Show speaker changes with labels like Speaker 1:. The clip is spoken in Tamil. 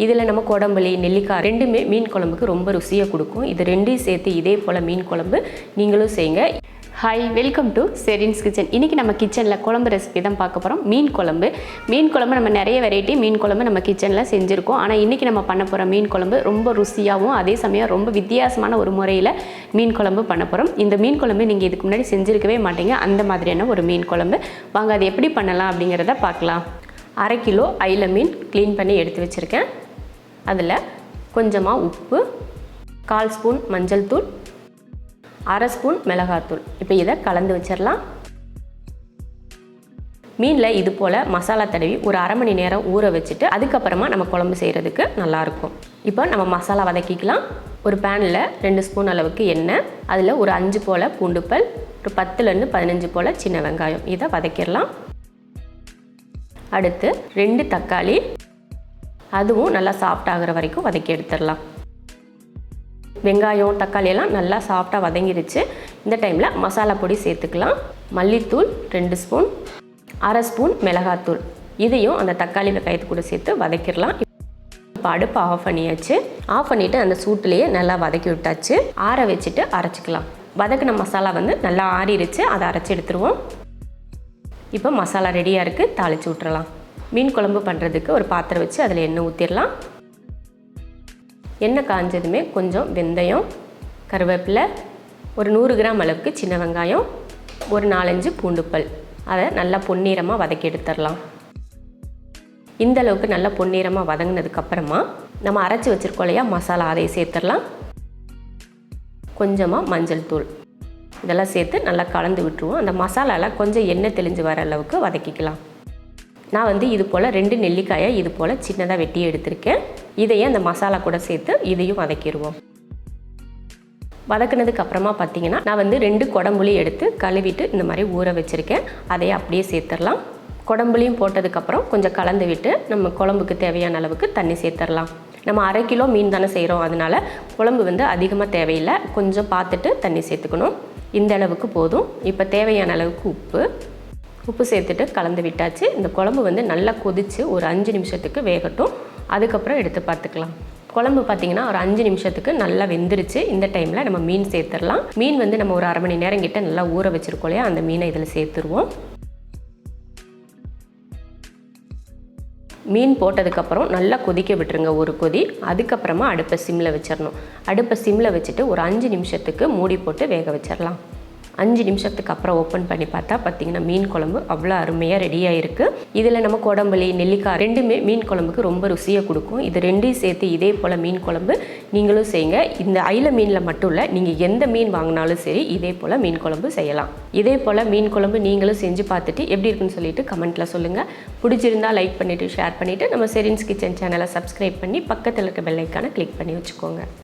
Speaker 1: இதில் நம்ம கொடம்புளி நெல்லிக்காய் ரெண்டுமே மீன் குழம்புக்கு ரொம்ப ருசியாக கொடுக்கும். இது ரெண்டையும் சேர்த்து இதே போல் மீன் குழம்பு நீங்களும் செய்யுங்க. Hi, welcome to Sherin's kitchen. இன்றைக்கி நம்ம கிச்சனில் குழம்பு ரெசிபி தான் பார்க்க போகிறோம். மீன் குழம்பு நம்ம நிறைய வெரைட்டி மீன் குழம்பு நம்ம கிச்சனில் செஞ்சுருக்கோம். ஆனால் இன்றைக்கி நம்ம பண்ண போகிற மீன் குழம்பு ரொம்ப ருசியாகவும் அதே சமயம் ரொம்ப வித்தியாசமான ஒரு முறையில் மீன் குழம்பு பண்ண போகிறோம். இந்த மீன் குழம்பு நீங்கள் இதுக்கு முன்னாடி செஞ்சுருக்கவே மாட்டீங்க. அந்த மாதிரியான ஒரு மீன் குழம்பு. வாங்க அது எப்படி பண்ணலாம் அப்படிங்கிறத பார்க்கலாம். 1/2 கிலோ அயில மீன் க்ளீன் பண்ணி எடுத்து வச்சுருக்கேன். அதில் கொஞ்சமாக உப்பு, 1/4 ஸ்பூன் மஞ்சள் தூள், 1/2 ஸ்பூன் மிளகாத்தூள். இப்போ இதை கலந்து வச்சிடலாம். மீனில் இது போல் மசாலா தடவி ஒரு 1/2 மணி நேரம் ஊற வச்சுட்டு அதுக்கப்புறமா நம்ம குழம்பு செய்கிறதுக்கு நல்லாயிருக்கும். இப்போ நம்ம மசாலா வதக்கிக்கலாம். ஒரு பேனில் 2 ஸ்பூன் அளவுக்கு எண்ணெய், அதில் ஒரு 5 போல் பூண்டுப்பல், ஒரு 10லேருந்து 15 போல் சின்ன வெங்காயம், இதை வதக்கிடலாம். அடுத்து 2 தக்காளி, அதுவும் நல்லா சாஃப்ட் ஆகிற வரைக்கும் வதக்கி எடுத்துடலாம். வெங்காயம் தக்காளி எல்லாம் நல்லா சாஃப்டாக வதங்கிடுச்சு. இந்த டைமில் மசாலா பொடி சேர்த்துக்கலாம். மல்லித்தூள் 2 ஸ்பூன், 1/2 ஸ்பூன் மிளகாத்தூள், இதையும் அந்த தக்காளி வெங்காயத்து கூட சேர்த்து வதக்கிடலாம். இப்போ அடுப்பு ஆஃப் பண்ணியாச்சு. ஆஃப் பண்ணிவிட்டு அந்த சூட்டிலேயே நல்லா வதக்கி விட்டாச்சு. ஆற வச்சுட்டு அரைச்சிக்கலாம். வதக்கின மசாலா நல்லா ஆறிடுச்சு. அதை அரைச்சி எடுத்துருவோம். இப்போ மசாலா ரெடியாக இருக்குது. தாளித்து விட்டுறலாம். மீன் குழம்பு பண்ணுறதுக்கு ஒரு பாத்திரம் வச்சு அதில் எண்ணெய் ஊற்றிடலாம். எண்ணெய் காஞ்சதுமே கொஞ்சம் வெந்தயம், கருவேப்பிலை, ஒரு 100 கிராம் அளவுக்கு சின்ன வெங்காயம், ஒரு 4-5 பூண்டுப்பல், அதை நல்லா பொன்னிறமாக வதக்கி எடுத்துடலாம். இந்த அளவுக்கு நல்லா பொன்னிறமாக வதங்கினதுக்கப்புறமா நம்ம அரைச்சி வச்சுருக்கோம் இல்லையா மசாலா, அதை சேர்த்துடலாம். கொஞ்சமாக மஞ்சள் தூள், இதெல்லாம் சேர்த்து நல்லா கலந்து விட்டுருவோம். அந்த மசாலாலாம் கொஞ்சம் எண்ணெய் தெளிஞ்சு வர அளவுக்கு வதக்கிக்கலாம். நான் இது போல் 2 நெல்லிக்காயை இது போல் சின்னதாக வெட்டி எடுத்திருக்கேன். இதையே அந்த மசாலா கூட சேர்த்து இதையும் வதக்கிடுவோம். வதக்குனதுக்கு அப்புறமா பார்த்தீங்கன்னா நான் 2 கொடம்புளி எடுத்து கழுவிட்டு இந்த மாதிரி ஊற வச்சுருக்கேன். அதையே அப்படியே சேர்த்துடலாம். கொடம்புளியும் போட்டதுக்கப்புறம் கொஞ்சம் கலந்து விட்டு நம்ம குழம்புக்கு தேவையான அளவுக்கு தண்ணி சேர்த்துடலாம். நம்ம 1/2 கிலோ மீன் தானே செய்கிறோம், அதனால் குழம்பு அதிகமாக தேவையில்லை. கொஞ்சம் பார்த்துட்டு தண்ணி சேர்த்துக்கணும். இந்த அளவுக்கு போதும். இப்போ தேவையான அளவுக்கு உப்பு சேர்த்துட்டு கலந்து விட்டாச்சு. இந்த குழம்பு நல்லா கொதித்து ஒரு 5 நிமிஷத்துக்கு வேகட்டும். அதுக்கப்புறம் எடுத்து பார்த்துக்கலாம். குழம்பு பார்த்திங்கன்னா ஒரு 5 நிமிஷத்துக்கு நல்லா வெந்துருச்சு. இந்த டைமில் நம்ம மீன் சேர்த்துடலாம். மீன் நம்ம ஒரு 1/2 மணி நேரம் கிட்ட நல்லா ஊற வச்சுருக்கோம் இல்லையா, அந்த மீனை இதில் சேர்த்துருவோம். மீன் போட்டதுக்கப்புறம் நல்லா கொதிக்க விட்டுருங்க ஒரு கொதி. அதுக்கப்புறமா அடுப்பை சிம்மில் வச்சிடணும். அடுப்பை சிம்மில் வச்சுட்டு ஒரு 5 நிமிஷத்துக்கு மூடி போட்டு வேக வச்சிடலாம். 5 நிமிஷத்துக்கு அப்புறம் ஓப்பன் பண்ணி பார்த்தா பார்த்திங்கன்னா மீன் குழம்பு அவ்வளோ அருமையாக ரெடியாக இருக்குது. இதில் நம்ம கொடம்புளி நெல்லிக்காய் ரெண்டுமே மீன் குழம்புக்கு ரொம்ப ருசியாக கொடுக்கும். இது ரெண்டையும் சேர்த்து இதே போல் மீன் குழம்பு நீங்களும் செய்யுங்க. இந்த அயில மீனில் மட்டும் இல்லை, நீங்கள் எந்த மீன் வாங்கினாலும் சரி இதே போல் மீன் குழம்பு செய்யலாம். இதே போல் மீன் குழம்பு நீங்களும் செஞ்சு பார்த்துட்டு எப்படி இருக்குன்னு சொல்லிட்டு கமெண்ட்டில் சொல்லுங்கள். பிடிச்சிருந்தா லைக் பண்ணிவிட்டு ஷேர் பண்ணிவிட்டு நம்ம ஷெரின்ஸ் கிச்சன் சேனலை சப்ஸ்கிரைப் பண்ணி பக்கத்தில் இருக்க பெல் ஐக்கானை கிளிக் பண்ணி வச்சுக்கோங்க.